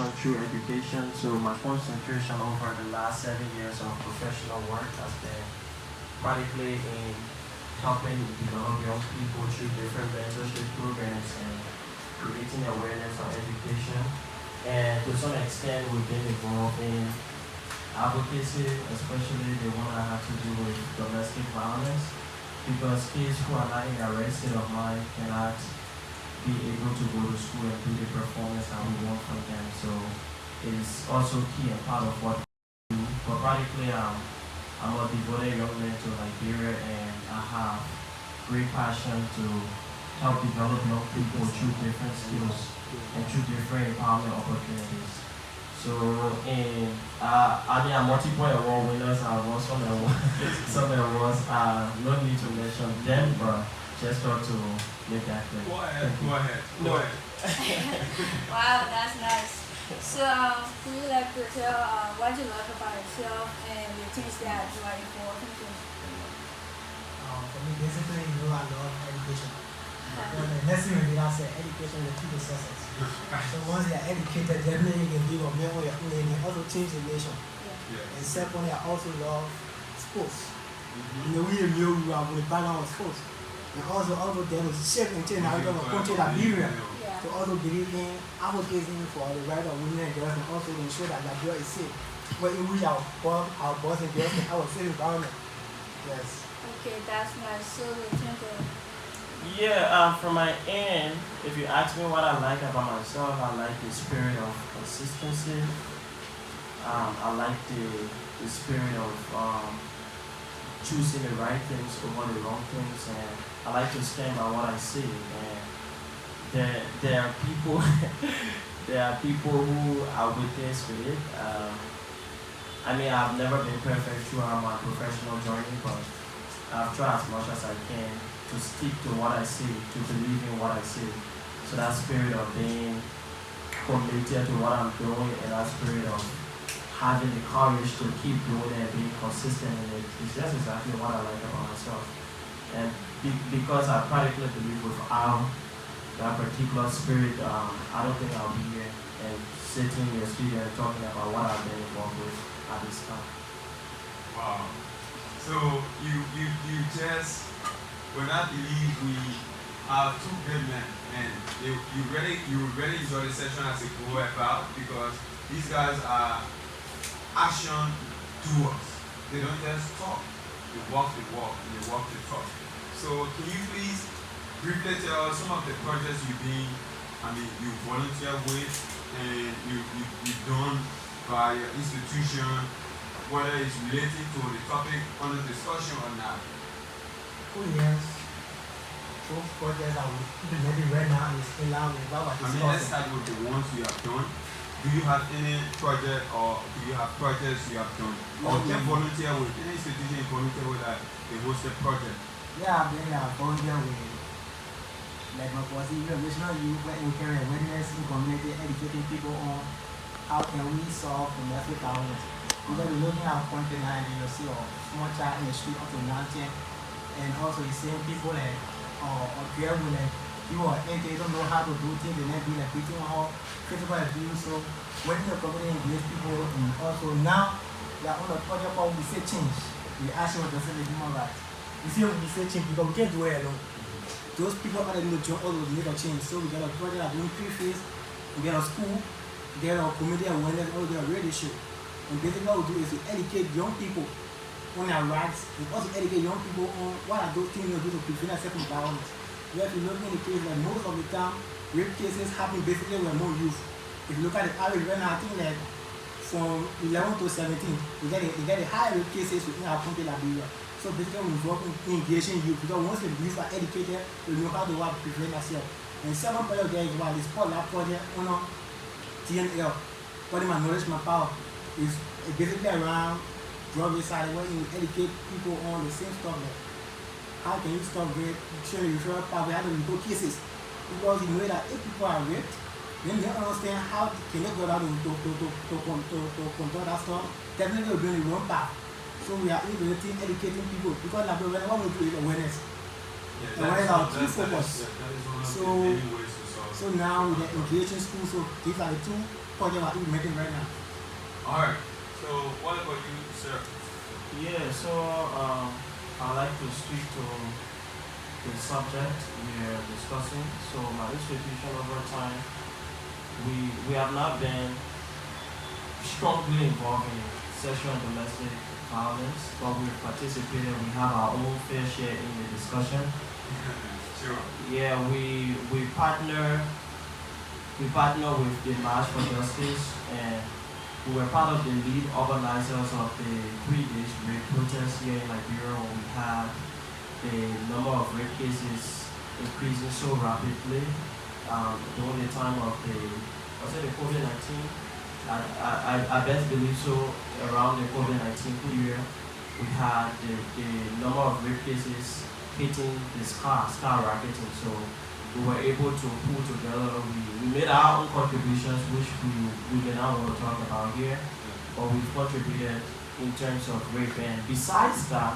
education through education. So my concentration over the last 7 years of professional work has been practically in helping develop young people through different mentorship programs and creating awareness on education. And to some extent, we've been involved in advocacy, especially the one that has to do with domestic violence, because kids who are not in the right state of mind cannot be able to go to school and do the performance that we want from them. So it's also key and part of what we do. But practically, I'm a devoted young man to Liberia, and I have great passion to help develop young people through different skills and through different empowerment opportunities. So I'm multiple award winners. I won some awards. No need to mention them, but just thought to make that clear. Go ahead. Wow, that's nice. So, would you like to tell what you love about yourself and the things that you are important to? For me, basically, I love education. The next thing I say, education is the key to success. So once they are educated, definitely you can give up your way of learning and also change the nation. And secondly, I also love sports. You know, we know we are going to balance sports. And also then to shape and change how you're going to country Liberia. To also believe in advocating for the right of women and girls, and also ensure that Liberia is safe. But in which our boys and girls can have a safe environment. Yes. Okay, that's nice. So we think from my end, if you ask me what I like about myself, I like the spirit of consistency. I like the spirit of choosing the right things over the wrong things, and I like to stand by what I say. And there are people who are with this with it. I've never been perfect throughout my professional journey, but I've tried as much as I can to stick to what I say, to believe in what I say. So that spirit of being committed to what I'm doing, and that spirit of having the courage to keep doing it and being consistent in it is just exactly what I like about myself. And because I practically believe without that particular spirit, I don't think I'll be here and sitting in your studio and talking about what I've been involved with at this time. Wow. So you just, when I believe we have two great men, and you really enjoy the session as it go about, because these guys are action doers. They don't just talk. They walk the walk and they walk the talk. So can you please briefly tell us some of the projects you volunteer with and you've done by your institution, whether it's related to the topic under discussion or not? Oh yes. Those projects that we're implementing right now is in line with what we're discussing. Let's start with the ones you have done. Do you have any project, or do you have projects you have done? Or can volunteer with any institution you volunteer with that they hosted project? Yeah, I've been volunteer with like my Reformational Youth, where we carry awareness in community, educating people on how can we solve domestic violence. Because we're looking at our country now, and you see a small child in the street up to 19, and also you're seeing people like girls with like people are they don't know how to do things, and then be like beating all physical abuse. So when the community engage people, and also now we are on a project called We Say Change. We actually want to say the human rights. We say we say change because we can't do it alone. Those people are the join all those need a change. So we got a project that doing pre-phase, we get a school, we get a community awareness, all get a radio show. And basically what we do is to educate young people on their rights, and also educate young people on what are those things they do to prevent sexual violence. We have to look in the case that most of the time rape cases happen basically when more youth. If you look at the average right now, I think like from 11 to 17, we get a high rape cases within our country Liberia. So basically we involve in engaging youth, because once the youth are educated, they know how to prevent themselves. And second project there is what is called that project on TNL, calling my knowledge, my power. Is basically around drug side where you educate people on the same stuff like how can you stop rape, showing the referral pathway, how to report cases. Because you know that if people are raped, then they understand how can they go down to control that stuff. Definitely we're doing the wrong path. So we are educating people, because like what we do is awareness. Awareness our key focus. So now with the engaging school, so these are the two project we're implementing right now. Alright. So what about you, sir? Yeah, so I like to speak to the subject we are discussing. So my institution over time, we have not been strongly involved in sexual and domestic violence, but we've participated. We have our own fair share in the discussion. Sure. Yeah, we partner with the March for Justice, and we were part of the lead organizers of the 3 days rape protest here in Liberia, when we had the number of rape cases increasing so rapidly during the time of the COVID-19. I best believe so. Around the COVID-19 year, we had the number of rape cases hitting the skyrocketing. So we were able to pull together. We made our own contributions, which we may not want to talk about here, but we've contributed in terms of rape. And besides that,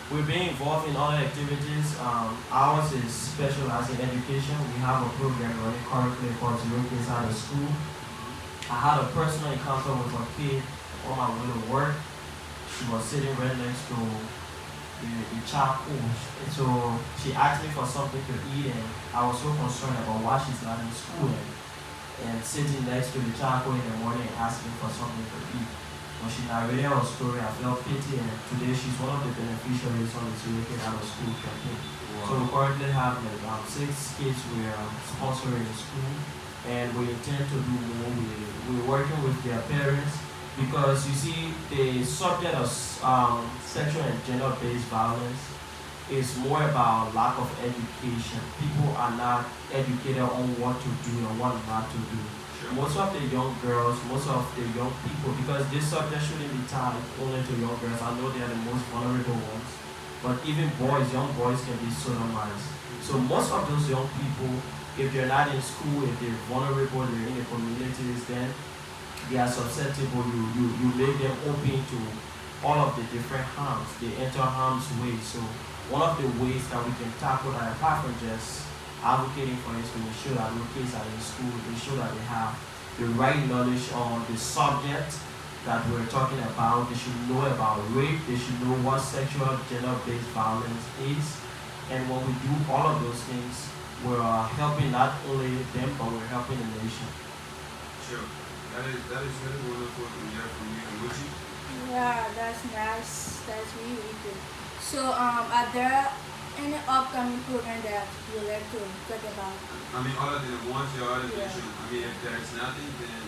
we're being involved in other activities. Ours is specialized in education. We have a program running currently called Zero Kids Out of School. I had a personal encounter with a kid on my way to work. She was sitting right next to the charcoal. And so she asked me for something to eat, and I was so concerned about why she's not in school and sitting next to the charcoal in the morning and asking for something to eat. When she narrated her story, I felt pity, and today she's one of the beneficiaries on the Zero Kids Out of School campaign. Wow. So we currently have like 6 kids we are sponsoring in school, and we intend to do more. We're working with their parents, because you see, the subject of sexual and gender-based violence is more about lack of education. People are not educated on what to do and what not to do. Sure. Most of the young girls, most of the young people, because this subject shouldn't be tied only to young girls. I know they are the most vulnerable ones, but even boys, young boys can be sodomized. So most of those young people, if they're not in school, if they're vulnerable, they're in the communities, then they are susceptible. You make them open to all of the different harms. They enter harm's way. So one of the ways that we can tackle that, apart from just advocating for it, to ensure that those kids are in school, ensure that they have the right knowledge on the subject that we're talking about. They should know about rape. They should know what sexual gender-based violence is. And when we do all of those things, we're helping not only them, but we're helping the nation. Sure. That is really wonderful to hear from you. And Gucci? Yeah, that's nice. That's really, really good. So, are there any upcoming program that you would like to talk about? I mean, other than the ones you already mentioned. I mean, if there is nothing, then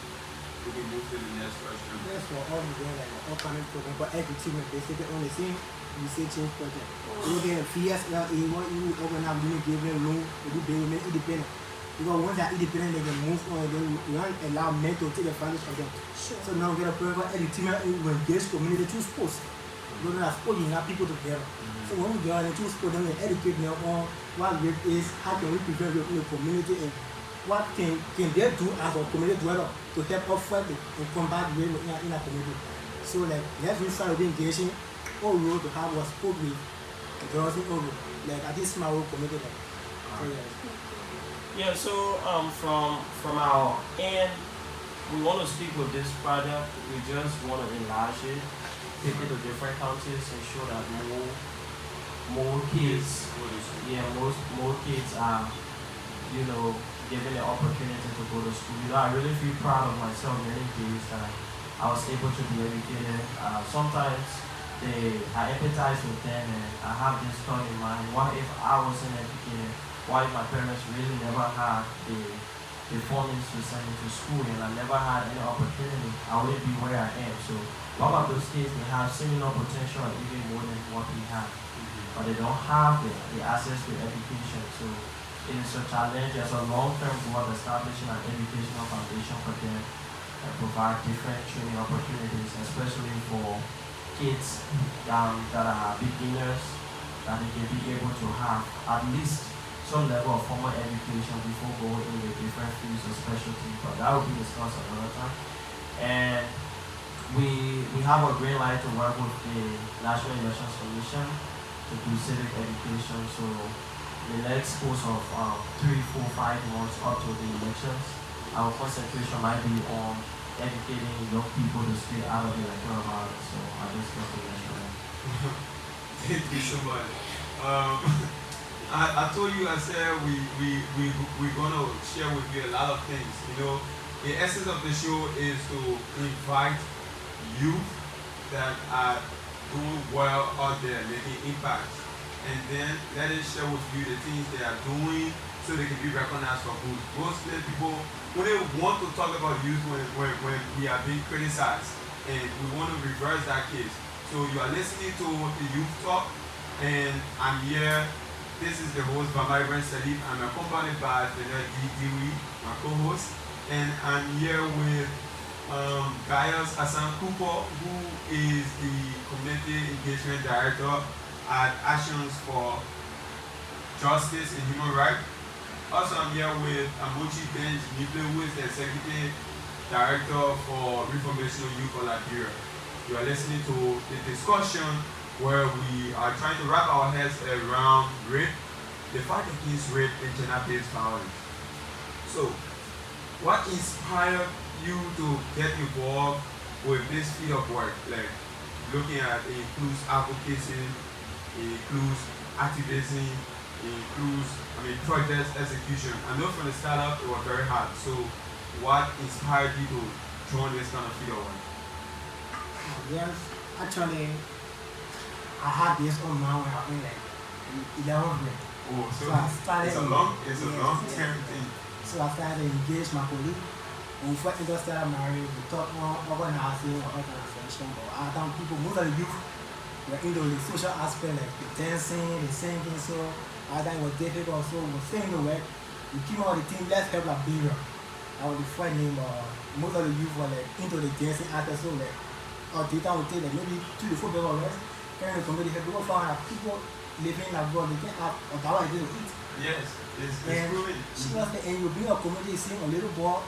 we can move to the next question. Yes, for all we're doing like an upcoming program, but every team is basically on the same research project. We're doing a PSLA, what you open up, you give them room, you be independent. Because once they're independent, they can move on, then we don't allow men to take advantage of them. Sure. So now we get a program where the team will engage community through sports. Because that's sport, you have people together. So when we get into sport, then we educate them on what rape is, how can we prevent rape in the community, and what can they do as a community dweller to help us fight and combat rape in our community. So like, let's start engaging all road to have a sport with girls in all road. Like at this small community. So yeah. Yeah, so from our end, we want to stick with this project. We just want to enlarge it, take it to different counties, ensure that more kids, more kids are, given the opportunity to go to school. I really feel proud of myself many days that I was able to be educated. Sometimes I empathize with them, and I have this thought in mind: what if I wasn't educated? Why my parents really never had the funding to send me to school, and I never had any opportunity? I wouldn't be where I am. So a lot of those kids, they have similar potential, even more than what we have, but they don't have the access to education. So it is a challenge. There's a long-term goal of establishing an educational foundation for them and provide different training opportunities, especially for kids that are beginners, that they can be able to have at least some level of formal education before going in the different fields of specialty. But that will be discussed another time. And we have a green light to work with the National Elections Commission to do civic education. So the next course of 3, 4, 5 months up to the elections, our concentration might be on educating young people to stay out of the electoral violence. So I just want to mention that. Thank you so much. I told you, I said we're going to share with you a lot of things. You know, the essence of the show is to invite youth that are doing well out there, making impact. And then let us share with you the things they are doing so they can be recognized for good. Most people, when they want to talk about youth when we are being criticized, and we want to reverse that case. So you are listening to the Youth Talk, and I'm here. This is the host, Vamba Abraham Sirleaf. I'm accompanied by Better D.V, my co-host, and I'm here with Gaius Hassan Cooper, who is the Community Engagement Director at Actions for Justice and Human Rights. Also, I'm here with Amuchien D, Neeply, who is the Executive Director for Reformational Youth of Liberia. You are listening to the discussion where we are trying to wrap our heads around rape, the fight against rape and gender-based violence. So, what inspired you to get involved with this field of work? Like, looking at it includes advocacy, it includes activism, it includes, project execution. I know from the startup it was very hard. So, what inspired you to join this kind of field of work? Yes, actually, I had this on my when I was like 11th grade. Oh, so I started it's a long-term thing. So I started to engage my colleague. When we first started married, we talked on organizing or organization. But I found people, most of the youth were into the social aspect, like the dancing, the singing. So I thought it was difficult. So we were saying the work. We came out with the team, let's help Liberia. I was the friend name. Most of the youth were like into the dancing aspect. So like our data would take like maybe 2 to 4 people less. Carrying the community, people found that people living abroad, they can't have a dollar a day to eat. Yes, it's proven. She was like, and you bring a community, seeing a little boy,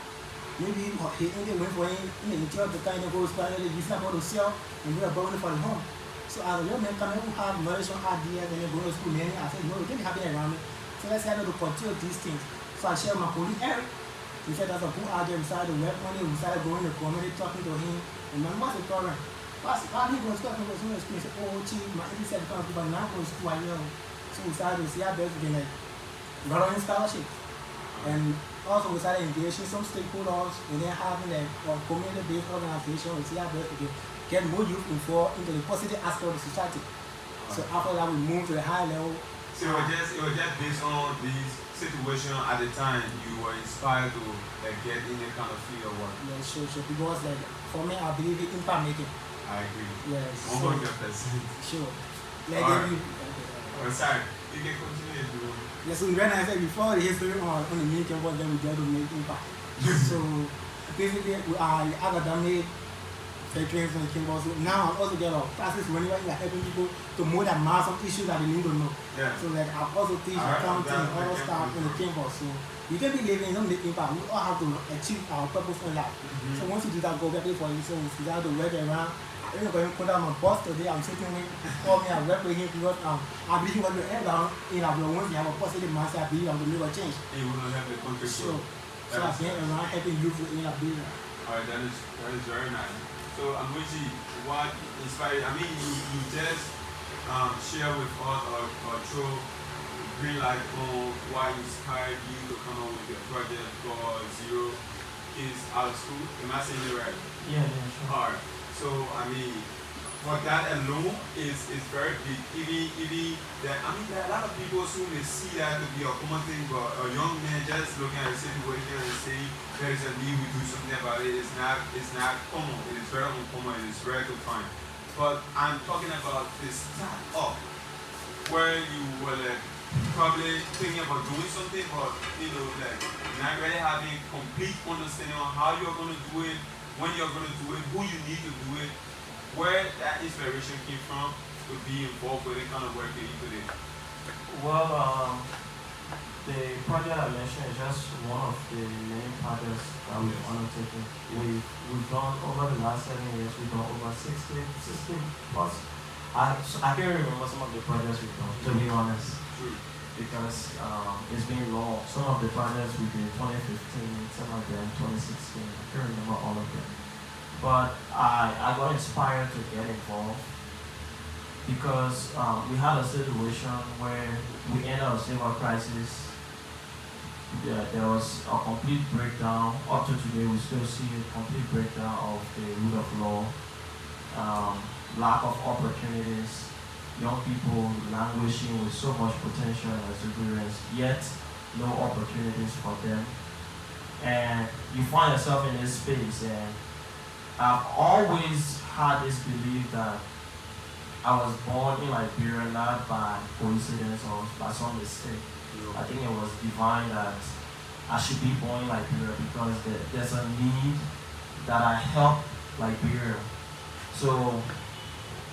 maybe he ain't went for him, in the job, the kind of goes by, he's not going to sell, and bring a boy for the home. So as a young man coming who have knowledge on ideas, and they go to school, many, I said, no, they can't have it around me. So let's have to continue these things. So I shared my colleague, Eric. He said, that's a good idea. We started to work on it, we started going to the community, talking to him, and man, what's the problem? Why he was talking about some experience? Oh, chief, my 87 pounds, but now going to school, I know. So we started to see how best we can like running scholarship. And also we started engaging some stakeholders and then having like a community-based organization. We see how best we can get more youth involved into the positive aspect of the society. So after that, we moved to the high level. So it was just based on this situation at the time you were inspired to get in the kind of field of work. Yeah, sure. Because like for me, I believe in impact making. I agree. Yes. 100%. Sure. Like Oh, sorry. You can continue if you want. Yeah, so when I said before the history on the mini campus, then we try to make impact. So basically, we are academic veterans on the campus. So now I'm also getting a classes whenever you are helping people to more than mass some issues that they need to know. Yeah. So like I also teach accounting and other stuff on the campus. So you can be living, don't make impact. We all have to achieve our purpose in life. So once you do that, go get paid for it. So we have to work around. I'm going to put down my boss today. I'm sitting with call me and work with him because I believe what you have down in our once you have a positive mindset, I believe I'm going to make a change. And you will have the country Sure. So I've been around helping youth in Liberia. Alright, that is very nice. So Amuchien, what inspired? You just share with us or throw green light on what inspired you to come up with the project for Zero Kids Out of School. Am I saying it right? Yeah, sure. Alright. So for that alone is very big. Even that there are a lot of people who may see that to be a common thing, but a young man just looking at the situation and saying there is a need we do something about it. It's not common. It is very uncommon. It is rare to find. But I'm talking about this start up where you were probably thinking about doing something, but not really having complete understanding on how you're going to do it, when you're going to do it, who you need to do it, where that inspiration came from to be involved with the kind of work that you do today. Well, the project I mentioned is just one of the many projects that we've undertaken. We've done over the last 7 years, we've done over 60 plus. I can't remember some of the projects we've done, to be honest. True. because it's been long. Some of the projects we did 2015, some of them 2016. I can't remember all of them. But I got inspired to get involved because we had a situation where we entered a civil crisis. There was a complete breakdown. Up to today, we still see a complete breakdown of the rule of law, lack of opportunities, young people languishing with so much potential and exuberance, yet no opportunities for them. And you find yourself in this space, and I've always had this belief that I was born in Liberia not by coincidence or by some mistake. I think it was divine that I should be born in Liberia because there's a need that I help Liberia. So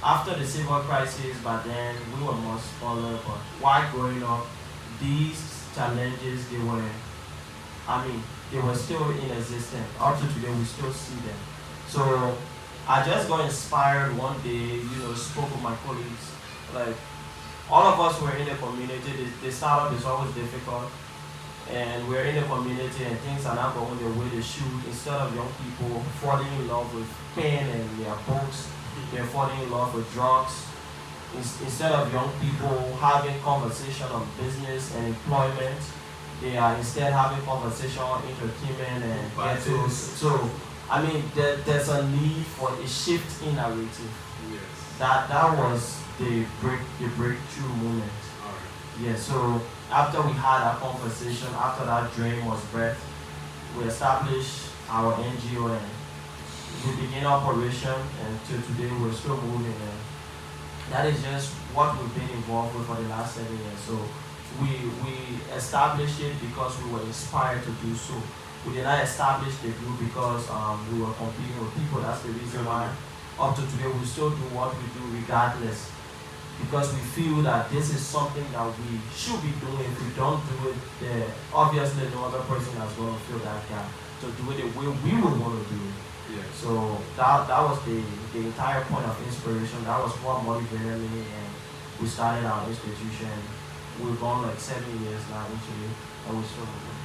after the civil crisis, but then we were much smaller, but while growing up, these challenges, they were still in existence. Up to today, we still see them. So I just got inspired one day, spoke with my colleagues. Like, all of us were in the community. The startup is always difficult. And we're in the community and things are not going the way they should. Instead of young people falling in love with pen and their books, they're falling in love with drugs. Instead of young people having conversation on business and employment, they are instead having conversation on entertainment and ghettos. So, there's a need for a shift in narrative. Yes. That was the breakthrough moment. All right. Yeah, so after we had that conversation, after that dream was birthed, we established our NGO and we began operation, and till today we're still moving. And that is just what we've been involved with for the last 7 years. So we established it because we were inspired to do so. We did not establish the group because we were competing with people. That's the reason why up to today we still do what we do regardless. Because we feel that this is something that we should be doing. If we don't do it, obviously no other person is going to fill that gap. To do it the way we would want to do it. Yeah. So that was the entire point of inspiration. That was what motivated me, and we started our institution. We've gone 7 years now into it, and we're still moving.